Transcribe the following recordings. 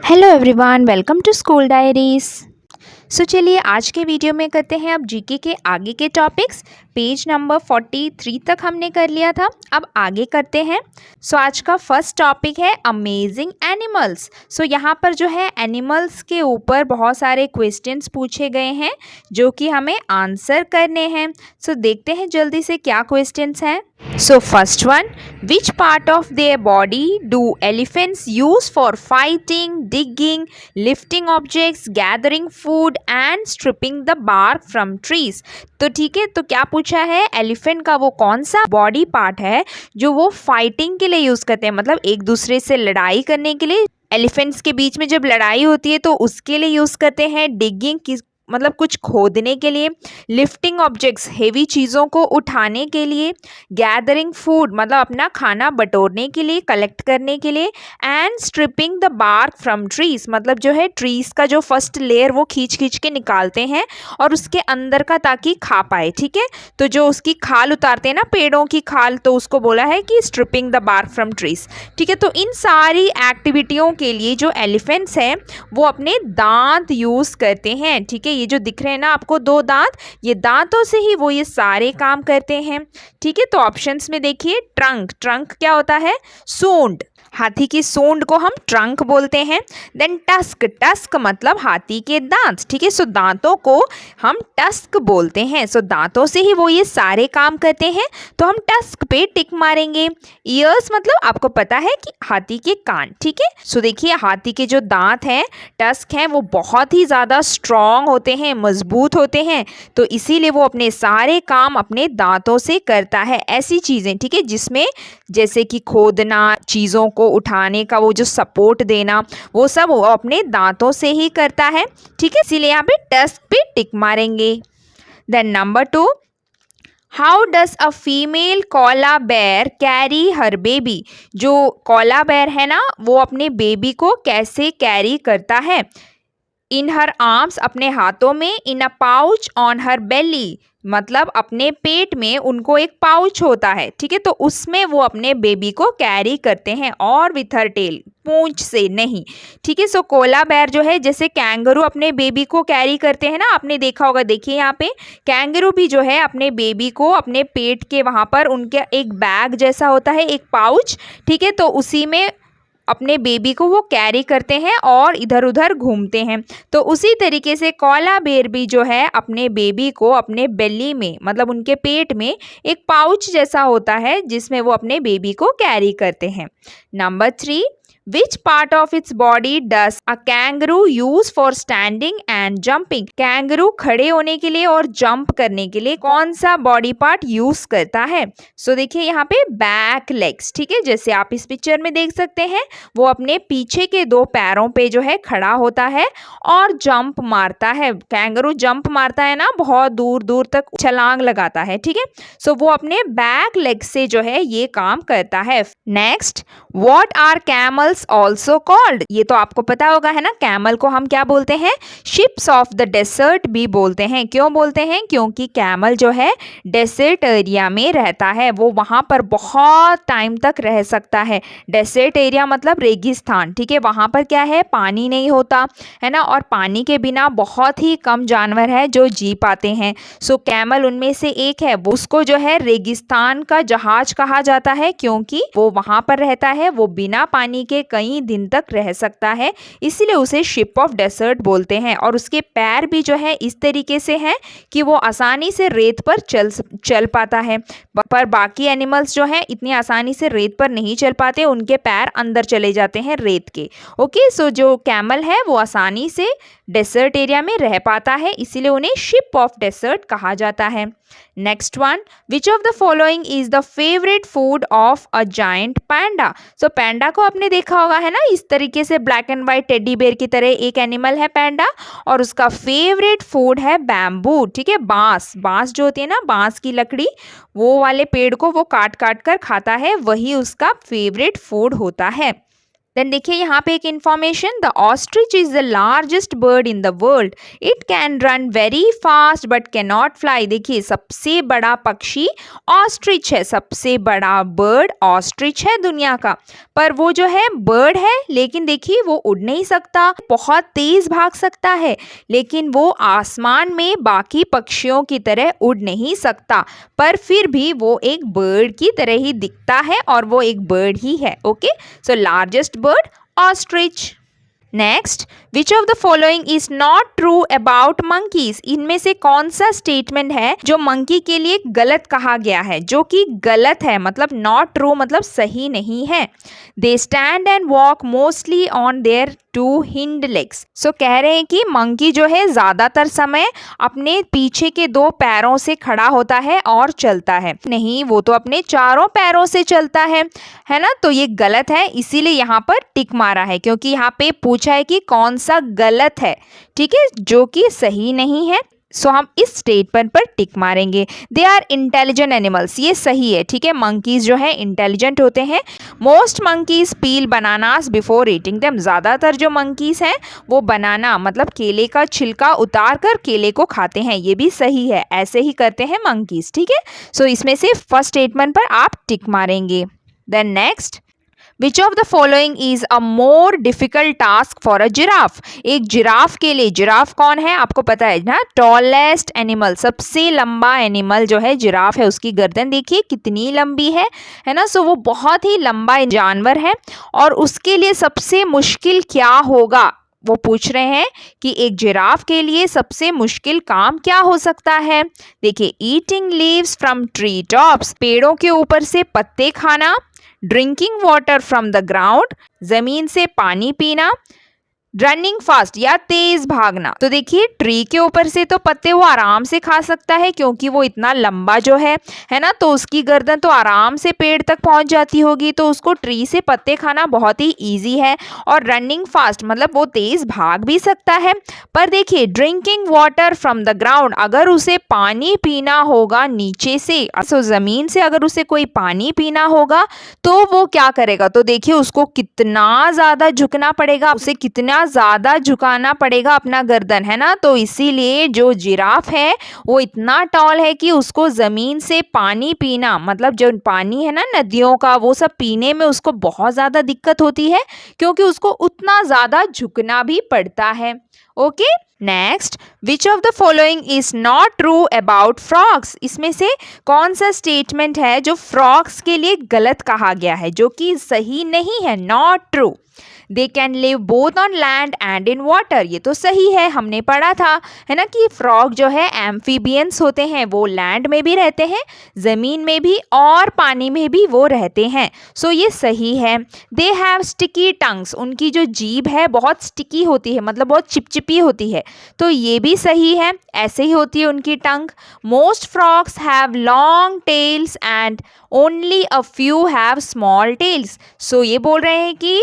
Hello everyone, welcome to school diaries. चलिए आज के वीडियो में करते हैं अब जीके के आगे के टॉपिक्स। पेज नंबर 43 तक हमने कर लिया था, अब आगे करते हैं। आज का फर्स्ट टॉपिक है अमेजिंग एनिमल्स। यहाँ पर जो है एनिमल्स के ऊपर बहुत सारे क्वेश्चंस पूछे गए हैं जो कि हमें आंसर करने हैं। देखते हैं जल्दी से क्या क्वेश्चंस हैं। First one, which part of their body do elephants use for fighting, digging, lifting objects, gathering food and stripping the bark from trees? तो ठीक है, तो क्या पूछा है, एलिफेंट का वो कौन सा बॉडी पार्ट है जो वो फाइटिंग के लिए यूज करते हैं, मतलब एक दूसरे से लड़ाई करने के लिए। एलिफेंट्स के बीच में जब लड़ाई होती है तो उसके लिए यूज करते हैं। डिगिंग की मतलब कुछ खोदने के लिए, लिफ्टिंग ऑब्जेक्ट्स हेवी चीज़ों को उठाने के लिए, गैदरिंग फूड मतलब अपना खाना बटोरने के लिए, कलेक्ट करने के लिए, and stripping the bark from trees मतलब जो है ट्रीज का जो फर्स्ट लेयर वो खींच खींच के निकालते हैं और उसके अंदर का ताकि खा पाए। ठीक है, तो जो उसकी खाल उतारते हैं ना, पेड़ों की खाल, तो उसको बोला है कि stripping the bark from trees. ठीक है, तो इन सारी एक्टिविटियों के लिए जो एलिफेंट्स हैं वो अपने दांत यूज़ करते हैं। ठीक है, ये जो दिख रहे हैं ना आपको दो दांत, ये दांतों से ही वो ये सारे काम करते हैं। ठीक है, तो ऑप्शंस में देखिए, ट्रंक, ट्रंक क्या होता है, सूंड, हाथी की सूंड को हम ट्रंक बोलते हैं। देन टस्क, टस्क मतलब हाथी के दांत। ठीक है, दांतों को हम टस्क बोलते हैं। दांतों से ही वो ये सारे काम करते हैं, तो हम टस्क पे टिक मारेंगे। ईयर्स मतलब आपको पता है कि हाथी के कान। ठीक है, देखिए हाथी के जो दांत हैं, टस्क हैं, वो बहुत ही ज़्यादा स्ट्रॉन्ग होते हैं, मजबूत होते हैं, तो इसीलिए वो अपने सारे काम अपने दांतों से करता है। ऐसी चीज़ें, ठीक है, जिसमें जैसे कि खोदना, चीज़ों को उठाने का वो जो सपोर्ट देना, वो सब वो अपने दांतों से ही करता है। ठीक है, इसीलिए यहाँ पे टस्क पे टिक मारेंगे। Then number 2, how does a female koala bear carry her baby. जो कोला बेयर है ना, वो अपने बेबी को कैसे कैरी करता है। इन हर आर्म्स अपने हाथों में, इन अ पाउच ऑन हर बेली मतलब अपने पेट में उनको एक पाउच होता है। ठीक है, तो उसमें वो अपने बेबी को कैरी करते हैं, और विथ हर टेल, पूंछ से नहीं। ठीक है, कोला बेयर जो है, जैसे कैंगरू अपने बेबी को कैरी करते हैं ना, आपने देखा होगा, देखिए यहाँ पे कैंगरू भी जो है अपने बेबी को अपने पेट के वहाँ पर उनके एक बैग जैसा होता है, एक पाउच। ठीक है, तो उसी में अपने बेबी को वो कैरी करते हैं और इधर उधर घूमते हैं। तो उसी तरीके से कोला बेयर भी जो है अपने बेबी को अपने बेली में मतलब उनके पेट में एक पाउच जैसा होता है जिसमें वो अपने बेबी को कैरी करते हैं। Number 3, Which part of its body does a kangaroo use for standing and jumping? Kangaroo खड़े होने के लिए और जंप करने के लिए कौन सा बॉडी पार्ट यूज करता है। देखिए यहाँ पे बैक लेग्स। ठीक है, जैसे आप इस पिक्चर में देख सकते हैं, वो अपने पीछे के दो पैरों पे जो है खड़ा होता है और जंप मारता है। कैंगरू जंप मारता है ना, बहुत दूर दूर तक छलांग लगाता है। ठीक है, वो अपने बैक लेग से जो है ये काम करता है। Next, what are camels also called. ये तो आपको पता होगा है ना, कैमल को हम क्या बोलते हैं, शिप्स ऑफ द डेजर्ट भी बोलते हैं। क्यों बोलते हैं, क्योंकि कैमल जो है डेजर्ट एरिया में रहता है, वो वहाँ पर बहुत टाइम तक रह सकता है। डेजर्ट एरिया मतलब रेगिस्तान। ठीक है, वहाँ पर क्या है, पानी नहीं होता है ना, और पानी के बिना बहुत ही कम जानवर है जो जी पाते हैं। कैमल उनमें से एक है। उसको जो है रेगिस्तान का जहाज कहा जाता है, क्योंकि वो वहाँ पर रहता है, वो बिना पानी के कई दिन तक रह सकता है, इसीलिए उसे शिप ऑफ डेजर्ट बोलते हैं। और उसके पैर भी जो है इस तरीके से हैं कि वो आसानी से रेत पर चल पाता है, पर बाकी एनिमल्स जो हैं इतनी आसानी से रेत पर नहीं चल पाते, उनके पैर अंदर चले जाते हैं रेत के। ओके, जो कैमल है वो आसानी से डेजर्ट एरिया में रह पाता है, इसीलिए उन्हें शिप ऑफ डेजर्ट कहा जाता है। Next one, which of the following is the favourite food of a giant panda. Panda को आपने देखा होगा है ना, इस तरीके से black and white teddy bear की तरह एक एनिमल है पैंडा, और उसका फेवरेट फूड है बैम्बू। ठीक है, बांस, बांस जो होती है ना, बांस की लकड़ी, वो वाले पेड़ को वो काट काट कर खाता है, वही उसका फेवरेट फूड होता है। देन देखिए यहाँ पे एक information, the ostrich is the largest bird in the world, it can run very fast but can not fly. देखिए सबसे बड़ा पक्षी ऑस्ट्रिच है, सबसे बड़ा बर्ड ऑस्ट्रिच है दुनिया का, पर वो जो है बर्ड है लेकिन देखिए वो उड़ नहीं सकता, बहुत तेज भाग सकता है लेकिन वो आसमान में बाकी पक्षियों की तरह उड़ नहीं सकता, पर फिर भी वो एक बर्ड की तरह ही दिखता है और वो एक बर्ड ही है। Okay, so largest bird ostrich. Next, which of the following is not true about monkeys, इनमें से कौन सा स्टेटमेंट है जो मंकी के लिए गलत कहा गया है, जो कि गलत है, मतलब नॉट ट्रू मतलब सही नहीं है। They stand and walk mostly on their two hind legs, so कह रहे हैं कि मंकी जो है ज्यादातर समय अपने पीछे के दो पैरों से खड़ा होता है और चलता है, नहीं वो तो अपने चारों पैरों से चलता है ना, तो ये गलत है, इसीलिए यहाँ पर टिक मारा है क्योंकि यहाँ पे पूछा है कि कौन सा गलत है, ठीक है, जो कि सही नहीं है। सो हम इस स्टेटमेंट पर टिक मारेंगे। दे आर इंटेलिजेंट एनिमल्स, ये सही है, ठीक है, मंकीज जो है इंटेलिजेंट होते हैं। मोस्ट मंकीज पील बनानास बिफोर ईटिंग देम, ज़्यादातर जो मंकीज हैं वो बनाना मतलब केले का छिलका उतार कर केले को खाते हैं, ये भी सही है, ऐसे ही करते हैं मंकीज, ठीक है। सो इसमें से फर्स्ट स्टेटमेंट पर आप टिक मारेंगे। Then next, which of the following is a more difficult task for a giraffe, एक जिराफ के लिए, जिराफ कौन है आपको पता है ना, टॉलेस्ट एनिमल, सबसे लंबा एनिमल जो है जिराफ है, उसकी गर्दन देखिए कितनी लंबी है ना, सो वो बहुत ही लंबा जानवर है और उसके लिए सबसे मुश्किल क्या होगा, वो पूछ रहे हैं कि एक जिराफ के लिए सबसे मुश्किल काम क्या हो सकता है। देखिए, eating leaves from tree tops, पेड़ों के ऊपर से पत्ते खाना, drinking water from the ground, जमीन से पानी पीना, रनिंग फास्ट या तेज भागना। तो देखिए ट्री के ऊपर से तो पत्ते वो आराम से खा सकता है क्योंकि वो इतना लंबा जो है ना, तो उसकी गर्दन तो आराम से पेड़ तक पहुंच जाती होगी, तो उसको ट्री से पत्ते खाना बहुत ही इजी है। और रनिंग फास्ट मतलब वो तेज भाग भी सकता है। पर देखिए drinking water from the ground, अगर उसे पानी पीना होगा नीचे से, तो जमीन से अगर उसे कोई पानी पीना होगा तो वो क्या करेगा, तो देखिए उसको कितना ज्यादा झुकना पड़ेगा, उसे कितना ज्यादा झुकाना पड़ेगा अपना गर्दन, है ना। तो इसीलिए जो जिराफ है वो इतना टॉल है कि उसको जमीन से पानी पीना, मतलब जो पानी है ना नदियों का, वो सब पीने में उसको बहुत ज्यादा दिक्कत होती है क्योंकि उसको उतना ज्यादा झुकना भी पड़ता है। Okay, next, which of the following is not true about frogs, इसमें से कौन सा स्टेटमेंट है जो फ्रॉग्स के लिए गलत कहा गया है, जो कि सही नहीं है, not true. They can live both on land and in water, ये तो सही है, हमने पढ़ा था, है ना, कि फ्रॉग जो है एम्फीबियंस होते हैं, वो लैंड में भी रहते हैं, ज़मीन में भी और पानी में भी वो रहते हैं, सो ये सही है। दे हैव स्टिकी टंग्स, उनकी जो जीभ है बहुत स्टिकी होती है, मतलब बहुत चिपचिपी होती है, तो ये भी सही है, ऐसे ही होती है उनकी tongue. Most frogs have long tails and only a few have small tails, so ये बोल रहे हैं कि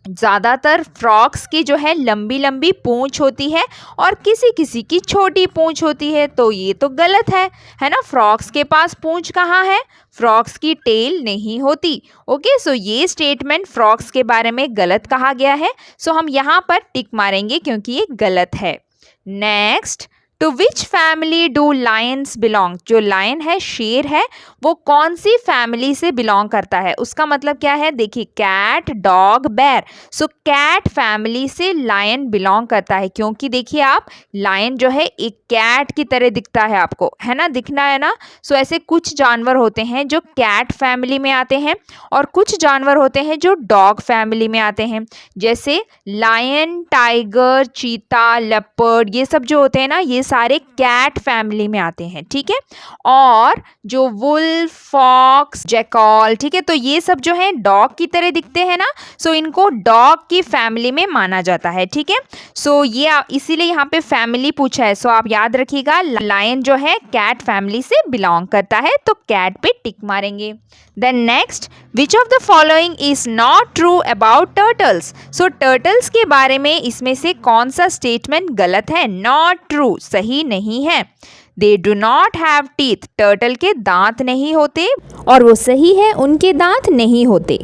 ज़्यादातर फ्रॉग्स की जो है लंबी लंबी पूंछ होती है और किसी किसी की छोटी पूंछ होती है, तो ये तो गलत है ना, फ्रॉग्स के पास पूंछ कहाँ है, फ्रॉग्स की टेल नहीं होती। ओके, सो ये स्टेटमेंट फ्रॉग्स के बारे में गलत कहा गया है, सो हम यहाँ पर टिक मारेंगे क्योंकि ये गलत है। Next, to which family do lions belong, जो लायन है, शेर है, वो कौन सी फैमिली से बिलोंग करता है, उसका मतलब क्या है, देखिए कैट, डॉग, बेयर, सो कैट फैमिली से लायन बिलोंग करता है क्योंकि देखिए आप लायन जो है एक कैट की तरह दिखता है आपको, है ना, दिखना है ना। सो ऐसे कुछ जानवर होते हैं जो कैट फैमिली में आते हैं और कुछ जानवर होते हैं जो डॉग फैमिली में आते हैं, जैसे लायन, टाइगर, चीता, लेपर्ड, ये सब जो होते हैं ना, ये सारे कैट फैमिली में आते हैं, ठीक है। और जो वुल्फ, फॉक्स, जैकॉल, ठीक है, तो ये सब जो है डॉग की तरह दिखते हैं ना, सो इनको डॉग की फैमिली में माना जाता है, ठीक है। सो ये इसीलिए यहाँ पे फैमिली पूछा है, सो आप याद रखिएगा लायन जो है कैट फैमिली से बिलोंग करता है, तो कैट पे टिक मारेंगे। Then next, which of the following is not true about turtles, so turtles के बारे में इसमें से कौन सा स्टेटमेंट गलत है, नॉट ट्रू, सही नहीं है। They do not have teeth, turtle के दांत नहीं होते, और वो सही है, उनके दांत नहीं होते।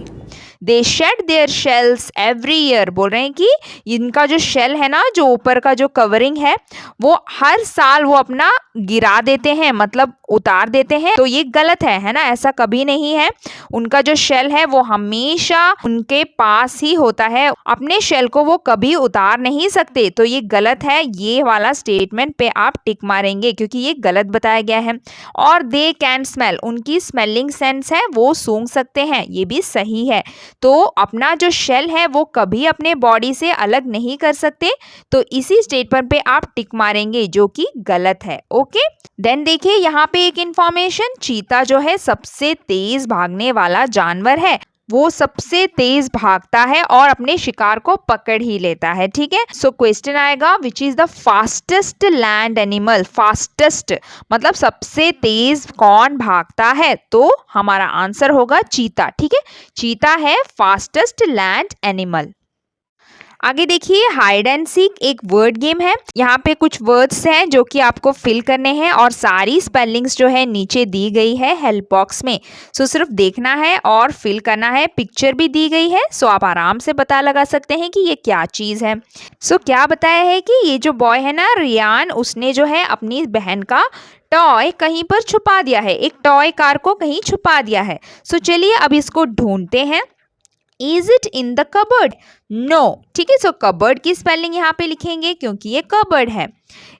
They shed their shells every year. बोल रहे हैं कि इनका जो शेल है ना, जो ऊपर का जो कवरिंग है, वो हर साल वो अपना गिरा देते हैं, मतलब उतार देते हैं। तो ये गलत है ना, ऐसा कभी नहीं है। उनका जो शेल है वो हमेशा उनके पास ही होता है, अपने शेल को वो कभी उतार नहीं सकते। तो ये गलत है, ये वाला स्टेटमेंट पे आप टिक मारेंगे क्योंकि ये गलत बताया गया है। और दे कैन स्मेल, उनकी स्मेलिंग सेंस है, वो सूंघ सकते हैं, ये भी सही है। तो अपना जो शेल है वो कभी अपने बॉडी से अलग नहीं कर सकते, तो इसी स्टेटमेंट पे आप टिक मारेंगे जो कि गलत है। ओके, देन देखिए यहाँ पे एक इंफॉर्मेशन, चीता जो है सबसे तेज भागने वाला जानवर है, वो सबसे तेज भागता है और अपने शिकार को पकड़ ही लेता है। ठीक है, सो क्वेश्चन आएगा which is the fastest land animal. Fastest मतलब सबसे तेज कौन भागता है, तो हमारा आंसर होगा चीता। ठीक है, चीता है फास्टेस्ट लैंड एनिमल। आगे देखिए, हाइड एंड सीक एक वर्ड गेम है। यहाँ पे कुछ वर्ड्स हैं जो कि आपको फिल करने हैं और सारी स्पेलिंग्स जो है नीचे दी गई है हेल्प बॉक्स में। सो सिर्फ देखना है और फिल करना है। पिक्चर भी दी गई है, सो आप आराम से पता लगा सकते हैं कि ये क्या चीज़ है। सो क्या बताया है कि ये जो बॉय है ना, रियान, उसने जो है अपनी बहन का टॉय कहीं पर छुपा दिया है, एक टॉय कार को कहीं छुपा दिया है। सो चलिए अब इसको ढूंढते हैं। Is it in the cupboard? No. ठीक है, सो कबर्ड की स्पेलिंग यहाँ पे लिखेंगे क्योंकि ये कबर्ड है।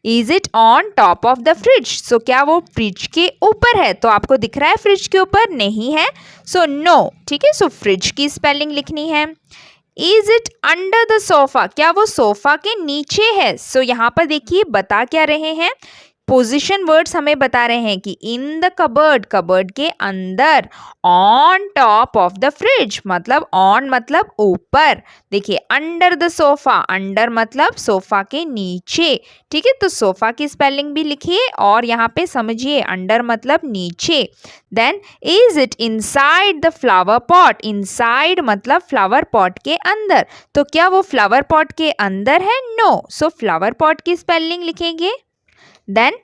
Is it on top of the fridge? So क्या वो फ्रिज के ऊपर है? तो आपको दिख रहा है फ्रिज के ऊपर? नहीं है, सो नो। ठीक है, सो फ्रिज की स्पेलिंग लिखनी है। Is it under the sofa? क्या वो सोफा के नीचे है? सो यहाँ पर देखिए बता क्या रहे हैं, पोजिशन वर्ड्स हमें बता रहे हैं कि इन द कबर्ड, कबर्ड के अंदर, on top of the fridge मतलब ऑन मतलब ऊपर, देखिए अंडर द सोफा, अंडर मतलब सोफा के नीचे। ठीक है, तो सोफा की स्पेलिंग भी लिखिए और यहाँ पे समझिए अंडर मतलब नीचे। Then is it inside the flower pot? Inside मतलब फ्लावर पॉट के अंदर, तो क्या वो फ्लावर पॉट के अंदर है? नो। सो फ्लावर पॉट की स्पेलिंग लिखेंगे। Then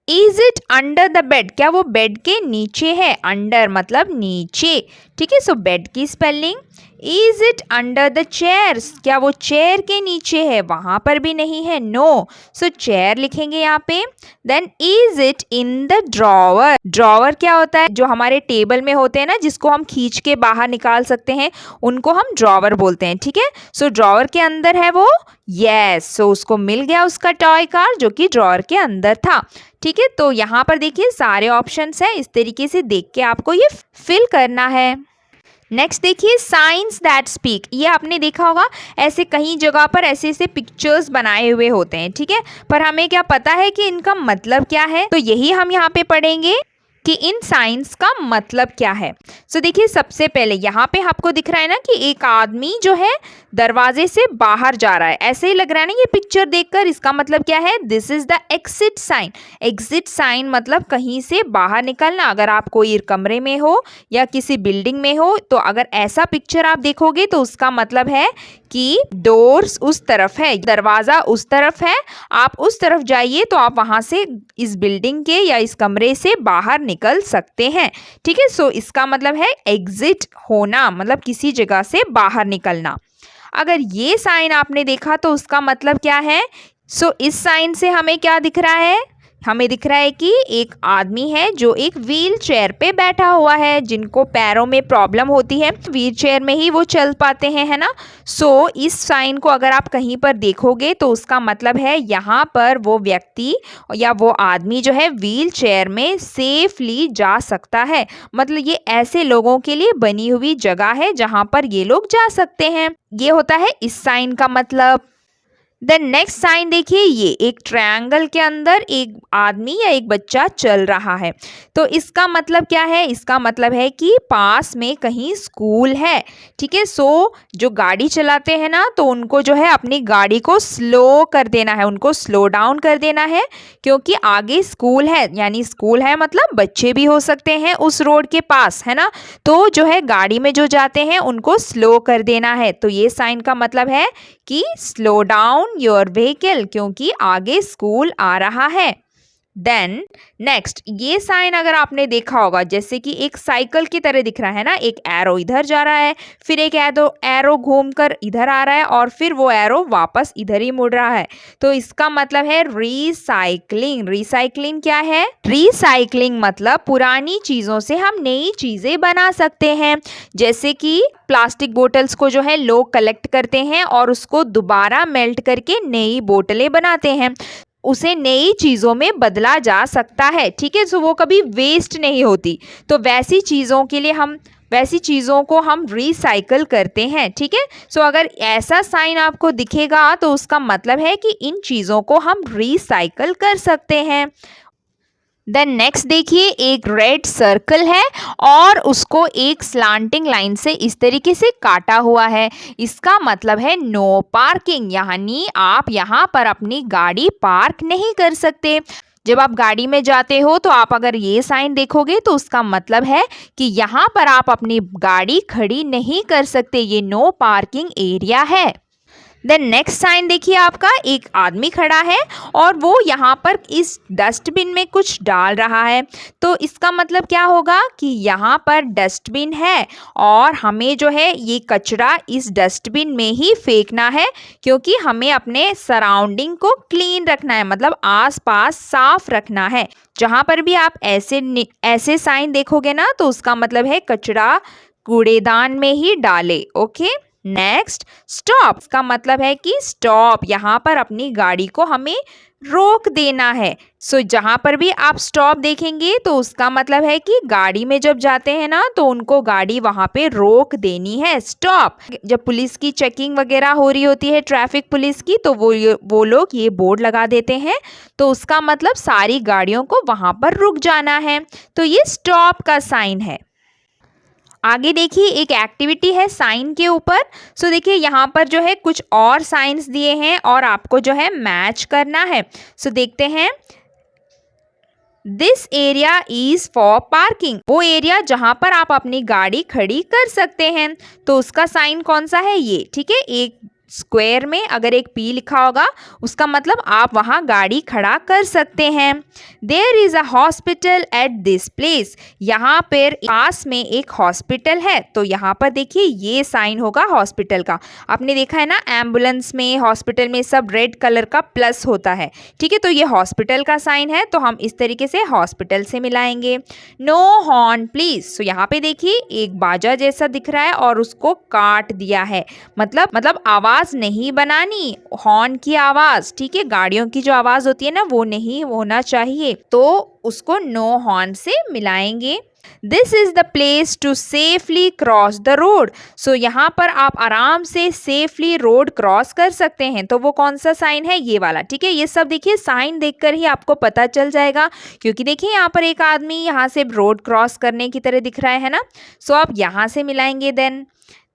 is it under the bed? क्या वो बेड के नीचे है? अंडर मतलब नीचे। ठीक है, सो बेड की spelling. Is it under the chairs? क्या वो चेयर के नीचे है? वहां पर भी नहीं है, नो। सो चेयर लिखेंगे यहाँ पे। Then is it in the drawer? Drawer क्या होता है? जो हमारे टेबल में होते हैं ना, जिसको हम खींच के बाहर निकाल सकते हैं, उनको हम ड्रॉवर बोलते हैं। ठीक है, सो ड्रॉवर के अंदर है वो? यस। सो उसको मिल गया उसका टॉय कार जो कि ड्रॉवर के अंदर था। ठीक है, तो यहाँ पर देखिए सारे ऑप्शंस हैं, इस तरीके से देख के आपको ये फिल करना है। नेक्स्ट देखिए, साइंस दैट स्पीक। ये आपने देखा होगा, ऐसे कहीं जगह पर ऐसे ऐसे पिक्चर्स बनाए हुए होते हैं। ठीक है, पर हमें क्या पता है कि इनका मतलब क्या है, तो यही हम यहाँ पे पढ़ेंगे कि इन साइंस का मतलब क्या है। सो देखिए, सबसे पहले यहाँ पे आपको दिख रहा है ना कि एक आदमी जो है दरवाजे से बाहर जा रहा है, ऐसे ही लग रहा है ना ये पिक्चर देखकर। इसका मतलब क्या है? This is the exit sign. Exit sign मतलब कहीं से बाहर निकलना। अगर आप कोई कमरे में हो या किसी बिल्डिंग में हो, तो अगर ऐसा पिक्चर आप देखोगे तो उसका मतलब है कि डोर्स उस तरफ है, दरवाज़ा उस तरफ है, आप उस तरफ जाइए तो आप वहाँ से इस बिल्डिंग के या इस कमरे से बाहर निकल सकते हैं। ठीक है, सो इसका मतलब है एग्जिट होना, मतलब किसी जगह से बाहर निकलना। अगर ये साइन आपने देखा तो उसका मतलब क्या है? सो इस साइन से हमें क्या दिख रहा है? हमें दिख रहा है कि एक आदमी है जो एक व्हील चेयर पे बैठा हुआ है, जिनको पैरों में प्रॉब्लम होती है, व्हील चेयर में ही वो चल पाते हैं, है ना। सो इस साइन को अगर आप कहीं पर देखोगे तो उसका मतलब है यहाँ पर वो व्यक्ति या वो आदमी जो है व्हील चेयर में सेफली जा सकता है। मतलब ये ऐसे लोगों के लिए बनी हुई जगह है जहाँ पर ये लोग जा सकते हैं। ये होता है इस साइन का मतलब। देन नेक्स्ट साइन देखिए, ये एक ट्रायंगल के अंदर एक आदमी या एक बच्चा चल रहा है, तो इसका मतलब क्या है? इसका मतलब है कि पास में कहीं स्कूल है। ठीक है, सो जो गाड़ी चलाते हैं ना, तो उनको जो है अपनी गाड़ी को स्लो कर देना है, उनको स्लो डाउन कर देना है, क्योंकि आगे स्कूल है। यानी स्कूल है मतलब बच्चे भी हो सकते हैं उस रोड के पास, है ना। तो जो है गाड़ी में जो जाते हैं उनको स्लो कर देना है। तो ये साइन का मतलब है कि स्लो डाउन योर व्हीकल, क्योंकि आगे स्कूल आ रहा है। देन नेक्स्ट ये साइन अगर आपने देखा होगा जैसे कि एक साइकिल की तरह दिख रहा है ना, एक एरो इधर जा रहा है, फिर एक एरो घूमकर इधर आ रहा है और फिर वो एरो वापस इधर ही मुड़ रहा है, तो इसका मतलब है रिसाइकलिंग। रिसाइकलिंग क्या है? रिसाइकलिंग मतलब पुरानी चीजों से हम नई चीजें बना सकते हैं। जैसे कि प्लास्टिक बोतल्स को जो है लोग कलेक्ट करते हैं और उसको दोबारा मेल्ट करके नई बोतलें बनाते हैं, उसे नई चीज़ों में बदला जा सकता है। ठीक है, सो वो कभी वेस्ट नहीं होती। तो वैसी चीज़ों को हम रिसाइकल करते हैं। ठीक है, सो अगर ऐसा साइन आपको दिखेगा तो उसका मतलब है कि इन चीज़ों को हम रिसाइकल कर सकते हैं। देन नेक्स्ट देखिए, एक रेड सर्कल है और उसको एक स्लांटिंग लाइन से इस तरीके से काटा हुआ है। इसका मतलब है नो पार्किंग, यानी आप यहाँ पर अपनी गाड़ी पार्क नहीं कर सकते। जब आप गाड़ी में जाते हो तो आप अगर ये साइन देखोगे तो उसका मतलब है कि यहाँ पर आप अपनी गाड़ी खड़ी नहीं कर सकते, ये नो पार्किंग एरिया है। देन नेक्स्ट साइन देखिए, आपका एक आदमी खड़ा है और वो यहाँ पर इस डस्टबिन में कुछ डाल रहा है। तो इसका मतलब क्या होगा कि यहाँ पर डस्टबिन है और हमें जो है ये कचरा इस डस्टबिन में ही फेंकना है, क्योंकि हमें अपने सराउंडिंग को क्लीन रखना है, मतलब आसपास साफ रखना है। जहाँ पर भी आप ऐसे साइन देखोगे ना तो उसका मतलब है कचरा कूड़ेदान में ही डाले। ओके, नेक्स्ट स्टॉप का मतलब है कि स्टॉप, यहाँ पर अपनी गाड़ी को हमें रोक देना है। सो जहाँ पर भी आप स्टॉप देखेंगे तो उसका मतलब है कि गाड़ी में जब जाते हैं ना तो उनको गाड़ी वहाँ पे रोक देनी है, स्टॉप। जब पुलिस की चेकिंग वगैरह हो रही होती है, ट्रैफिक पुलिस की, तो वो लोग ये बोर्ड लगा देते हैं, तो उसका मतलब सारी गाड़ियों को वहाँ पर रुक जाना है। तो ये स्टॉप का साइन है। आगे देखिए, एक एक्टिविटी है साइन के ऊपर। सो देखिए यहाँ पर जो है कुछ और साइंस दिए हैं और आपको जो है मैच करना है। सो देखते हैं, this area is for parking, वो एरिया जहां पर आप अपनी गाड़ी खड़ी कर सकते हैं। तो उसका साइन कौन सा है? ये। ठीक है, एक स्क्वायर में अगर एक पी लिखा होगा उसका मतलब आप वहां गाड़ी खड़ा कर सकते हैं। There is a hospital at this place, यहाँ पर पास में एक हॉस्पिटल है। तो यहाँ पर देखिए ये साइन होगा हॉस्पिटल का। आपने देखा है ना एम्बुलेंस में, हॉस्पिटल में सब रेड कलर का प्लस होता है। ठीक है, तो ये हॉस्पिटल का साइन है, तो हम इस तरीके से हॉस्पिटल से मिलाएंगे। नो हॉर्न प्लीज, तो यहाँ पे देखिए एक बाजा जैसा दिख रहा है और उसको काट दिया है, मतलब आवाज नहीं बनानी, हॉर्न की आवाज। ठीक है, गाड़ियों की जो आवाज होती है ना वो नहीं होना चाहिए, तो उसको नो हॉर्न से मिलाएंगे। This is the place to safely cross the road, so यहाँ पर आप आराम से सेफली रोड क्रॉस कर सकते हैं। तो वो कौन सा साइन है? ये वाला। ठीक है, ये सब देखिए साइन देखकर ही आपको पता चल जाएगा, क्योंकि देखिए यहाँ पर एक आदमी यहाँ से रोड क्रॉस करने की तरह दिख रहा है ना। सो आप यहाँ से मिलाएंगे। Then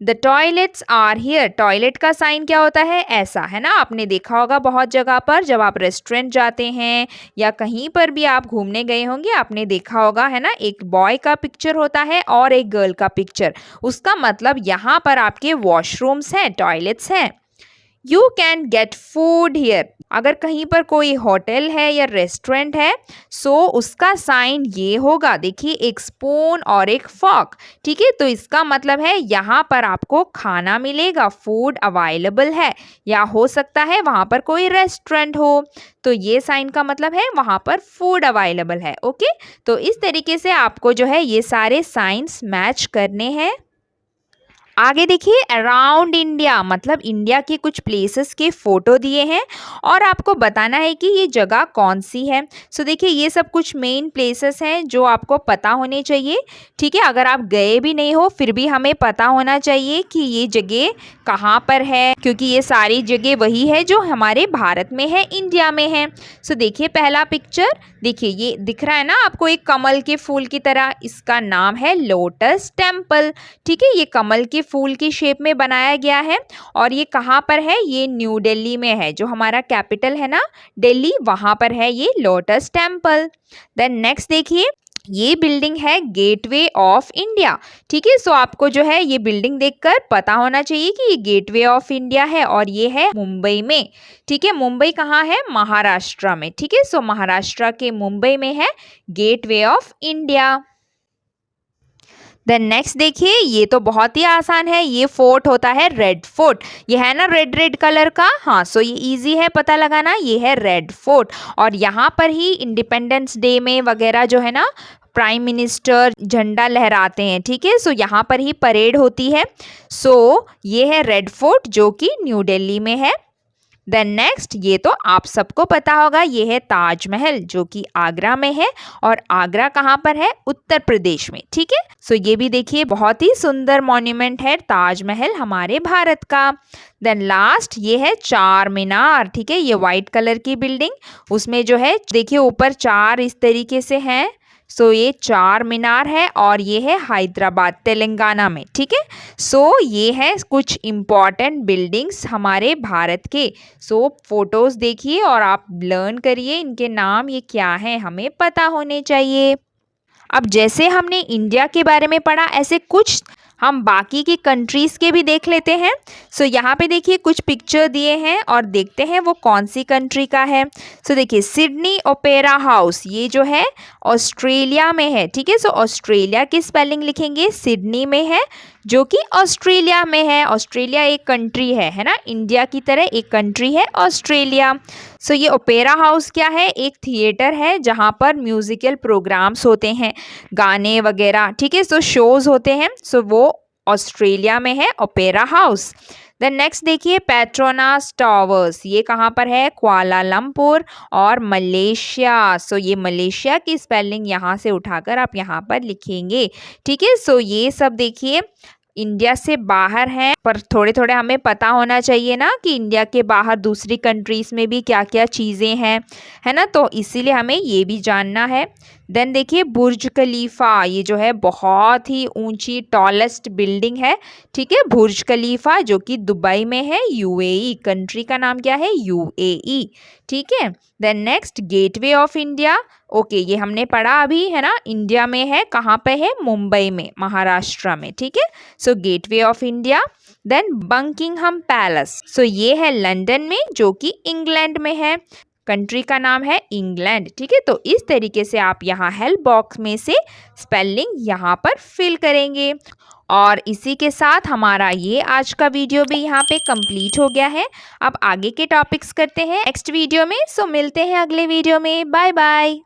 the toilets are here, toilet का साइन क्या होता है? ऐसा है ना, आपने देखा होगा बहुत जगह पर, जब आप रेस्टोरेंट जाते हैं या कहीं पर भी आप घूमने गए होंगे आपने देखा होगा, है ना, एक बॉय का पिक्चर होता है और एक गर्ल का पिक्चर। उसका मतलब यहाँ पर आपके वॉशरूम्स हैं, टॉयलेट्स हैं। You can get food here, अगर कहीं पर कोई होटल है या रेस्टोरेंट है सो उसका साइन ये होगा। देखिए एक स्पून और एक फॉक। ठीक है, तो इसका मतलब है यहाँ पर आपको खाना मिलेगा, फूड अवेलेबल है, या हो सकता है वहाँ पर कोई रेस्टोरेंट हो, तो ये साइन का मतलब है वहाँ पर फूड अवेलेबल है। ओके, तो इस तरीके से आपको जो है ये सारे साइंस मैच करने हैं। आगे देखिए, अराउंड इंडिया मतलब इंडिया के कुछ प्लेसेस के फोटो दिए हैं और आपको बताना है कि ये जगह कौन सी है। सो देखिए ये सब कुछ मेन प्लेसेस हैं जो आपको पता होने चाहिए। ठीक है, अगर आप गए भी नहीं हो फिर भी हमें पता होना चाहिए कि ये जगह कहाँ पर है, क्योंकि ये सारी जगह वही है जो हमारे भारत में है, इंडिया में है। सो देखिए पहला पिक्चर, देखिए ये दिख रहा है ना आपको एक कमल के फूल की तरह, इसका नाम है लोटस टेम्पल। ठीक है, ये कमल के फूल की शेप में बनाया गया है और ये कहाँ पर है? ये न्यू दिल्ली में है, जो हमारा कैपिटल है ना दिल्ली, वहाँ पर है ये लोटस टेम्पल। देन नेक्स्ट देखिए, ये बिल्डिंग है गेटवे ऑफ इंडिया। ठीक है, सो आपको जो है ये बिल्डिंग देखकर पता होना चाहिए कि ये गेटवे ऑफ इंडिया है और ये है मुंबई में। ठीक है, मुंबई कहाँ है? महाराष्ट्र में। ठीक है, सो महाराष्ट्र के मुंबई में है gateway of India. Then next देखिए, ये तो बहुत ही आसान है, ये फोर्ट होता है रेड फोर्ट। ये है ना रेड रेड कलर का, हाँ, सो ये इजी है पता लगाना, ये है रेड फोर्ट। और यहाँ पर ही इंडिपेंडेंस डे में वगैरह जो है ना प्राइम मिनिस्टर झंडा लहराते हैं। ठीक है, सो यहाँ पर ही परेड होती है। सो ये है रेड फोर्ट जो कि न्यू दिल्ली में है। देन नेक्स्ट, ये तो आप सबको पता होगा, ये है ताजमहल जो कि आगरा में है। और आगरा कहाँ पर है? उत्तर प्रदेश में। ठीक है, सो ये भी देखिए बहुत ही सुंदर मॉन्यूमेंट है ताजमहल हमारे भारत का। देन लास्ट, ये है चार मीनार। ठीक है, ये वाइट कलर की बिल्डिंग, उसमें जो है देखिए ऊपर चार इस तरीके से हैं। सो ये चार मीनार है और ये है हैदराबाद तेलंगाना में। ठीक है, सो ये है कुछ इम्पॉर्टेंट बिल्डिंग्स हमारे भारत के। सो फोटोज देखिए और आप लर्न करिए इनके नाम ये क्या हैं, हमें पता होने चाहिए। अब जैसे हमने इंडिया के बारे में पढ़ा, ऐसे कुछ हम बाकी की कंट्रीज़ के भी देख लेते हैं। सो यहाँ पे देखिए कुछ पिक्चर दिए हैं और देखते हैं वो कौन सी कंट्री का है। सो देखिए सिडनी ओपेरा हाउस, ये जो है ऑस्ट्रेलिया में है। ठीक है, सो ऑस्ट्रेलिया की स्पेलिंग लिखेंगे, सिडनी में है जो कि ऑस्ट्रेलिया में है। ऑस्ट्रेलिया एक कंट्री है ना, इंडिया की तरह एक कंट्री है ऑस्ट्रेलिया। सो ये ओपेरा हाउस क्या है? एक थिएटर है जहाँ पर म्यूजिकल प्रोग्राम्स होते हैं, गाने वगैरह। ठीक है, सो शोज होते हैं। सो वो ऑस्ट्रेलिया में है ओपेरा हाउस। देन नेक्स्ट देखिए पेट्रोनास टावर्स, ये कहाँ पर है? कुआलालंपुर और मलेशिया। सो ये मलेशिया की स्पेलिंग यहाँ से उठाकर आप यहाँ पर लिखेंगे। ठीक है, सो ये सब देखिए इंडिया से बाहर हैं, पर थोड़े थोड़े हमें पता होना चाहिए ना कि इंडिया के बाहर दूसरी कंट्रीज़ में भी क्या क्या चीज़ें हैं, है ना, तो इसीलिए हमें ये भी जानना है। देन देखिए बुर्ज खलीफा, ये जो है बहुत ही ऊंची टॉलेस्ट बिल्डिंग है। ठीक है, बुर्ज खलीफा जो कि दुबई में है, यूएई, कंट्री का नाम क्या है? यूएई। ठीक है, then next gateway of India. Okay, ये हमने पढ़ा अभी, है ना, इंडिया में है, कहाँ पे है? मुंबई में, महाराष्ट्र में। ठीक है, so gateway of India. Then Buckingham palace, so ये है लंदन में जो कि इंग्लैंड में है, कंट्री का नाम है इंग्लैंड। ठीक है, तो इस तरीके से आप यहाँ हेल्प बॉक्स में से स्पेलिंग यहाँ पर फिल करेंगे। और इसी के साथ हमारा ये आज का वीडियो भी यहाँ पे कंप्लीट हो गया है। अब आगे के टॉपिक्स करते हैं नेक्स्ट वीडियो में। सो मिलते हैं अगले वीडियो में, बाय बाय।